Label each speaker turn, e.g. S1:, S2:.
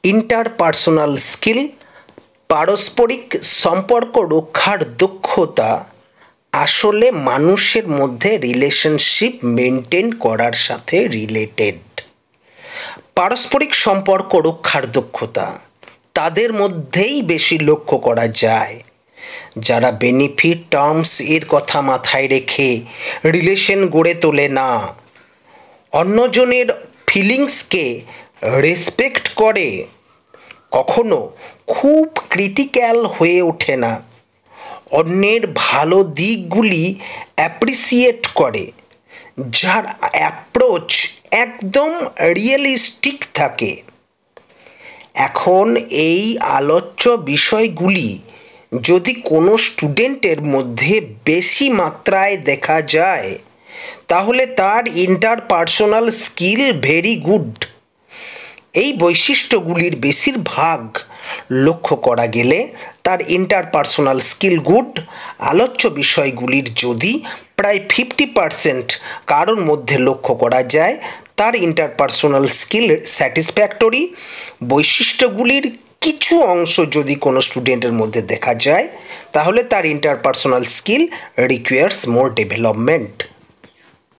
S1: Interpersonal skill, পারস্পরিক সম্পর্ক রক্ষার দক্ষতা আসলে মানুষের মধ্যে রিলেশনশিপ মেনটেন করার সাথে রিলেটেড। পারস্পরিক সম্পর্ক রক্ষার দক্ষতা তাদের মধ্যেই বেশি লক্ষ্য করা যায় যারা বেনিফিট টার্মস এর কথা মাথায় রেখে রিলেশন গড়ে তোলে না, অন্যজনের ফিলিংসকে রেসপেক্ট করে, কখনো খুব ক্রিটিক্যাল হয়ে ওঠে না, অন্যের ভালো দিকগুলি অ্যাপ্রিসিয়েট করে, যার অ্যাপ্রোচ একদম রিয়েলিস্টিক থাকে। এখন এই আলোচ্য বিষয়গুলি যদি কোনো স্টুডেন্টের মধ্যে বেশি মাত্রায় দেখা যায় তাহলে তার ইন্টারপার্সোনাল স্কিল ভেরি গুড। এই বৈশিষ্ট্যগুলির বেশিরভাগ লক্ষ্য করা গেলে তার ইন্টারপার্সোনাল স্কিল গুড। আলোচ্য বিষয়গুলির যদি প্রায় 50% কারোর মধ্যে লক্ষ্য করা যায় তার ইন্টারপার্সোনাল স্কিল স্যাটিসফ্যাক্টরি। বৈশিষ্ট্যগুলির কিছু অংশ যদি কোনো স্টুডেন্টের মধ্যে দেখা যায় তাহলে তার ইন্টারপার্সোনাল স্কিল রিকোয়ার্স মোর ডেভেলপমেন্ট।